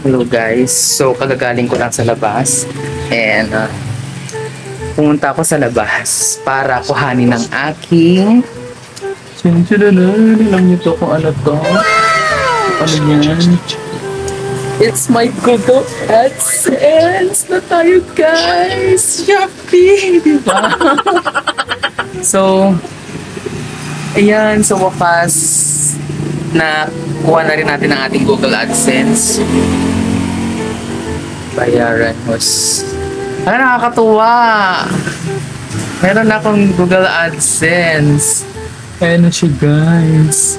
Hello guys, so kagagaling ko lang sa labas and pumunta ako sa labas para kuhanin ng aking alam niyo to kung ano to? Ano yan? It's my Google AdSense na tayo guys! Shopee! Diba? So, ayan, sa wakas na kuha na rin natin ang ating Google AdSense. Bayaran was... nakakatuwa! Meron akong Google AdSense. Ayan na siya guys.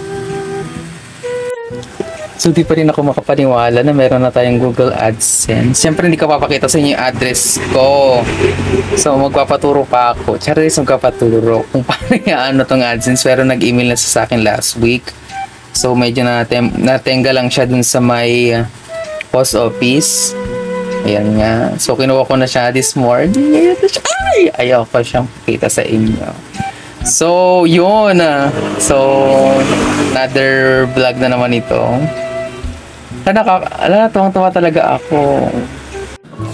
So di pa rin ako makapaniwala na meron na tayong Google AdSense. Siyempre hindi ko papakita sa inyo yung address ko. So magpapaturo pa ako. Charis, magpapaturo kung paano ano tong AdSense. Pero nag-email na sa akin last week. So medyo natenga lang siya dun sa may post office. Ayan nga. So kinuha ko na siya this morning. Ay! Ayaw ko siyang pakita sa inyo. So yun. So another vlog na naman ito. Tuwang-tuwa talaga ako.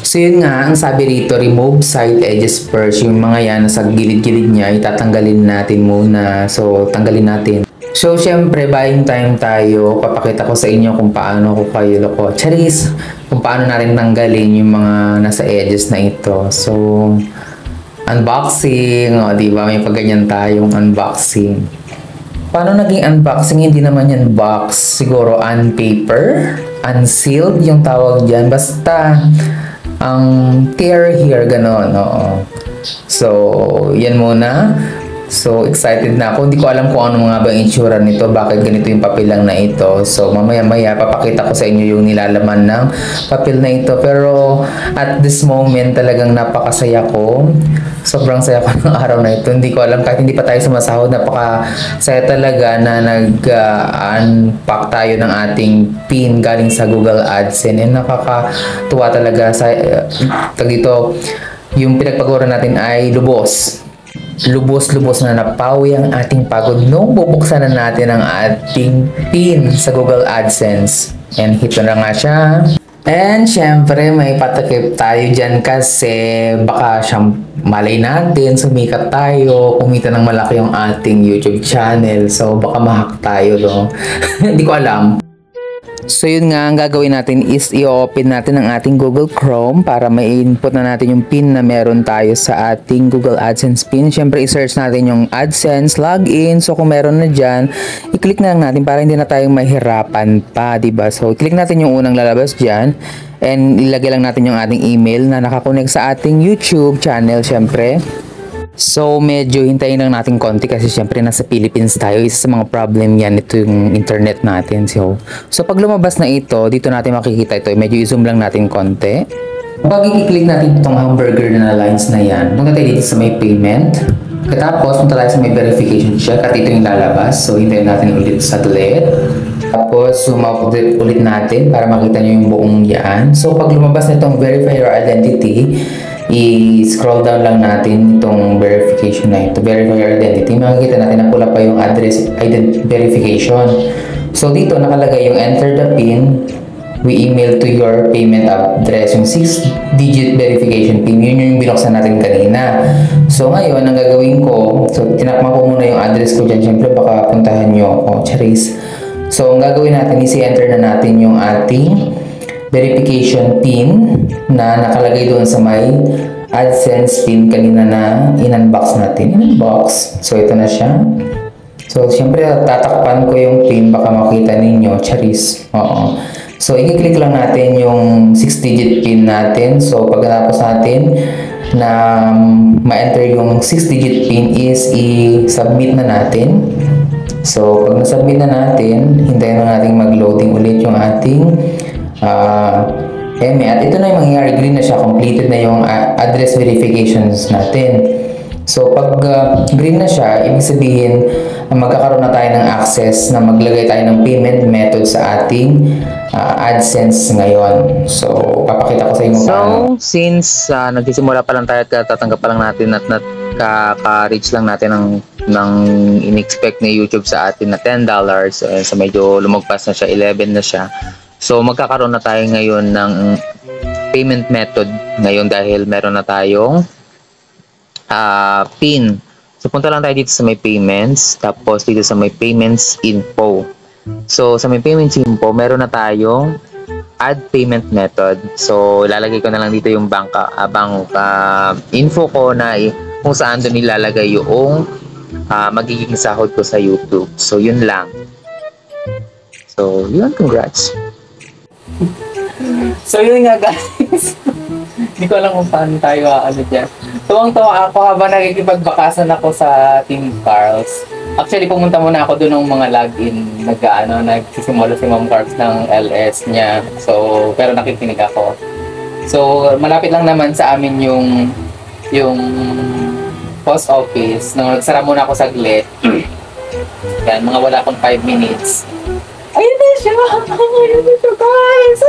So yun nga, ang sabi rito, remove side edges first. Yung mga yan sa gilid-gilid niya, itatanggalin natin muna. So tanggalin natin. So syempre, buying time tayo. Papakita ko sa inyo kung paano ko kayo loko. Charis! Kung paano natin tanggalin yung mga nasa edges na ito. So unboxing. O diba, may pagganyan tayong unboxing. Paano naging unboxing? Hindi naman yan box. Siguro unpaper, unsealed yung tawag dyan. Basta ang tear here, gano'n. Oo. So, yan muna. So, excited na ako. Hindi ko alam kung ano mga bang itsura nito. Bakit ganito yung papel lang na ito. So, mamaya-maya, papakita ko sa inyo yung nilalaman ng papel na ito. Pero, at this moment, talagang napakasaya ko. Sobrang saya ko ng araw na ito. Hindi ko alam, kahit hindi pa tayo sumasahod, napakasaya talaga na nag-unpack tayo ng ating pin galing sa Google AdSense. And nakakatuwa talaga sa dito, yung pinagpagawa natin ay lubos na napawi ang ating pagod nung bubuksan na natin ang ating pin sa Google AdSense. And hito na nga siya. And syempre may patakip tayo dyan kasi baka siyang malay natin, sumikat tayo, kumita ng malaki yung ating YouTube channel. So baka mahack tayo, no? Hindi ko alam. So yun nga, ang gagawin natin is i-open natin ang ating Google Chrome para mai-input na natin yung pin na meron tayo sa ating Google AdSense pin. Siyempre i-search natin yung AdSense, login. So kung meron na dyan, i-click na lang natin para hindi na tayong mahirapan pa, diba? So i-click natin yung unang lalabas dyan and ilagay lang natin yung ating email na nakakonect sa ating YouTube channel, siyempre. So, medyo hintayin lang natin konti kasi syempre nasa Philippines tayo. Isa sa mga problem yan, ito yung internet natin. So pag lumabas na ito, dito natin makikita ito. Medyo i-zoom lang natin konti. Pag i-click natin itong hamburger na lines na yan, punta tayo dito sa may payment. Katapos, punta tayo sa may verification check at ito yung lalabas. So, hintayin natin ulit saglit. Tapos, zoom out ulit natin para makita nyo yung buong yan. So, pag lumabas na itong verify your identity, i-scroll down lang natin itong verification na ito, verify your identity. Makikita natin na pula pa yung address verification. So dito nakalagay yung enter the PIN, we email to your payment address, yung 6-digit verification PIN. Yun yung binuksan natin kanina. So ngayon, ang gagawin ko, so tinakma ko muna yung address ko dyan. Siyempre baka puntahan nyo ako, charis. So ang gagawin natin is i-enter na natin yung ating verification PIN na nakalagay doon sa may AdSense PIN kanina na in-unbox natin. In-unbox. So, ito na siya. So, syempre, tatakpan ko yung PIN. Baka makita ninyo. Charis. Oo. So, i-click lang natin yung 6-digit PIN natin. So, pagkatapos natin na ma-enter yung 6-digit PIN is i-submit na natin. So, pag na-submit na natin, hintayin na natin mag-loading ulit yung ating at ito na yung mangyayari, green na siya, completed na yung address verifications natin. So pag green na siya, ibig sabihin magkakaroon na tayo ng access na maglagay tayo ng payment method sa ating AdSense ngayon. So papakita ko sa inyo paano. So since nagsisimula pa lang tayo at tatanggap pa lang natin at kaka-reach lang natin ng in-expect ni YouTube sa atin na $10, so medyo lumagpas na siya, 11 na siya. So magkakaroon na tayo ngayon ng payment method ngayon dahil meron na tayong PIN. So punta lang tayo dito sa may payments, tapos dito sa may payments info. So sa may payments info, meron na tayong add payment method. So ilalagay ko na lang dito yung bank info ko na kung saan doon ilalagay yung magiging sahod ko sa YouTube. So yun lang. So yun, congrats. So yun nga guys. Hindi ko alam kung paano tayo dyan. Tuwang-tuwa ako habang nakikipagbakasan ako sa Team Carls. Actually, pumunta muna ako doon ng mga login. Nagsisimula si Ma'am Carls ng LS niya. So, pero nakikinig ako. So, malapit lang naman sa amin yung post office. Nung nagsara muna ako saglit. Yan, mga wala akong 5 minutes. Ayun na siya! Ayun na siya, guys!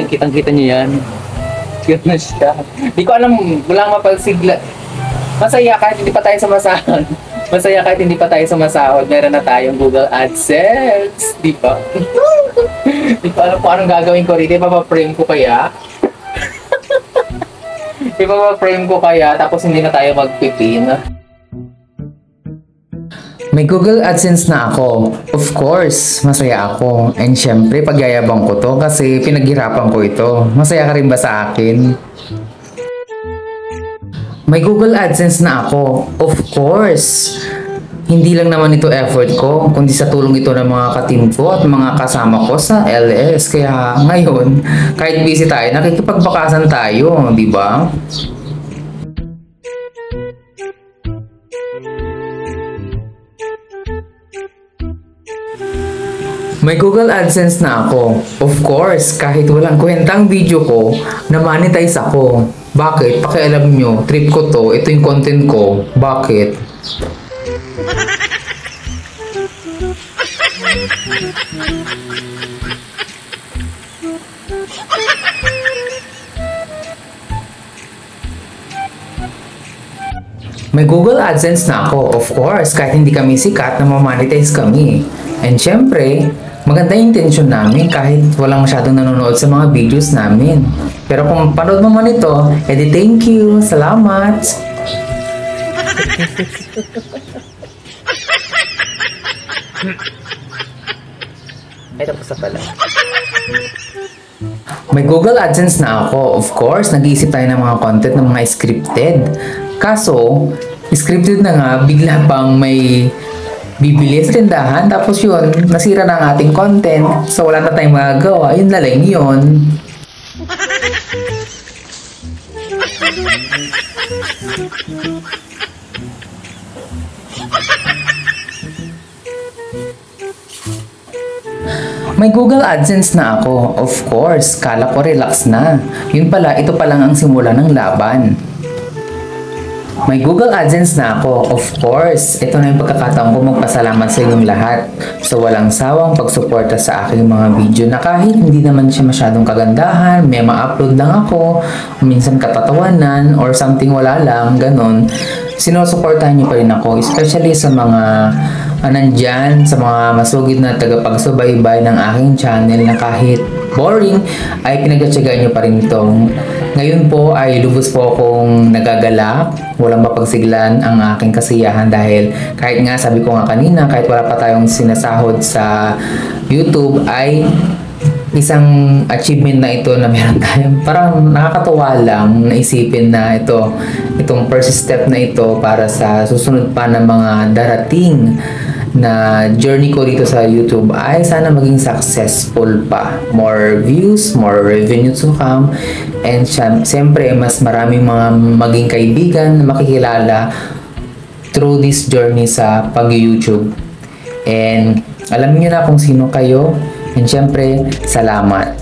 Kitang-kita niyo yan. Yun na siya. Di ko alam, wala mapagsigla. Masaya kahit hindi pa tayo sumasahod. Masaya kahit hindi pa tayo sumasahod. Meron na tayong Google AdSense. Di ba? Di ko alam kung anong gagawin ko rito. Ipapaprame ko kaya? Ipapaprame ko kaya tapos hindi na tayo magpipin. May Google AdSense na ako. Of course, masaya ako. And syempre, pagyayabang ko to kasi pinaghirapan ko ito. Masaya ka rin ba sa akin? May Google AdSense na ako. Of course. Hindi lang naman ito effort ko, kundi sa tulong ito ng mga ka-team ko at mga kasama ko sa LS. Kaya ngayon, kahit busy tayo, nakikipagbakasan tayo, di ba? May Google AdSense na ako. Of course, kahit walang kwentang video ko, na-monetize ako. Bakit? Pakialam nyo, trip ko to, ito yung content ko. Bakit? May Google AdSense na ako. Of course, kahit hindi kami sikat, na ma-monetize kami. And syempre, maganda yung intention namin kahit walang masyadong nanonood sa mga videos namin. Pero kung panood mo man ito, edi thank you, salamat! Ay, tapos na pala. May Google AdSense na ako. Of course, nag-iisip tayo ng mga content ng mga scripted. Kaso, scripted na nga, bigla pang may bibili sa tindahan, tapos yun, nasira na ang ating content. So, wala na tayong magagawa. Yun na lang yun. May Google AdSense na ako. Of course, kala ko relax na. Yun pala, ito pa lang ang simula ng laban. May Google AdSense na ako. Of course, ito na yung pagkakataon ko magpasalamat sa inyong lahat sa walang sawang pagsuporta sa aking mga video na kahit hindi naman siya masyadong kagandahan, may ma-upload lang ako, minsan katatawanan, or something wala lang, ganon. Sinusuportahan niyo pa rin ako, especially sa mga nandyan, sa mga masugid na tagapagsubaybay ng aking channel na kahit boring, ay pinagtsatsagaan niyo pa rin itong. Ngayon po ay lubos po akong nagagalak, walang mapagsiglan ang aking kasiyahan dahil kahit nga sabi ko nga kanina, kahit wala pa tayong sinasahod sa YouTube ay isang achievement na ito na meron tayong parang nakakatuwa lang naisipin na itong first step na ito para sa susunod pa na mga darating na journey ko dito sa YouTube ay sana maging successful pa. More views, more revenue to come, and siyempre mas maraming mga maging kaibigan na makikilala through this journey sa pag-YouTube. And alam niyo na kung sino kayo, and siyempre salamat.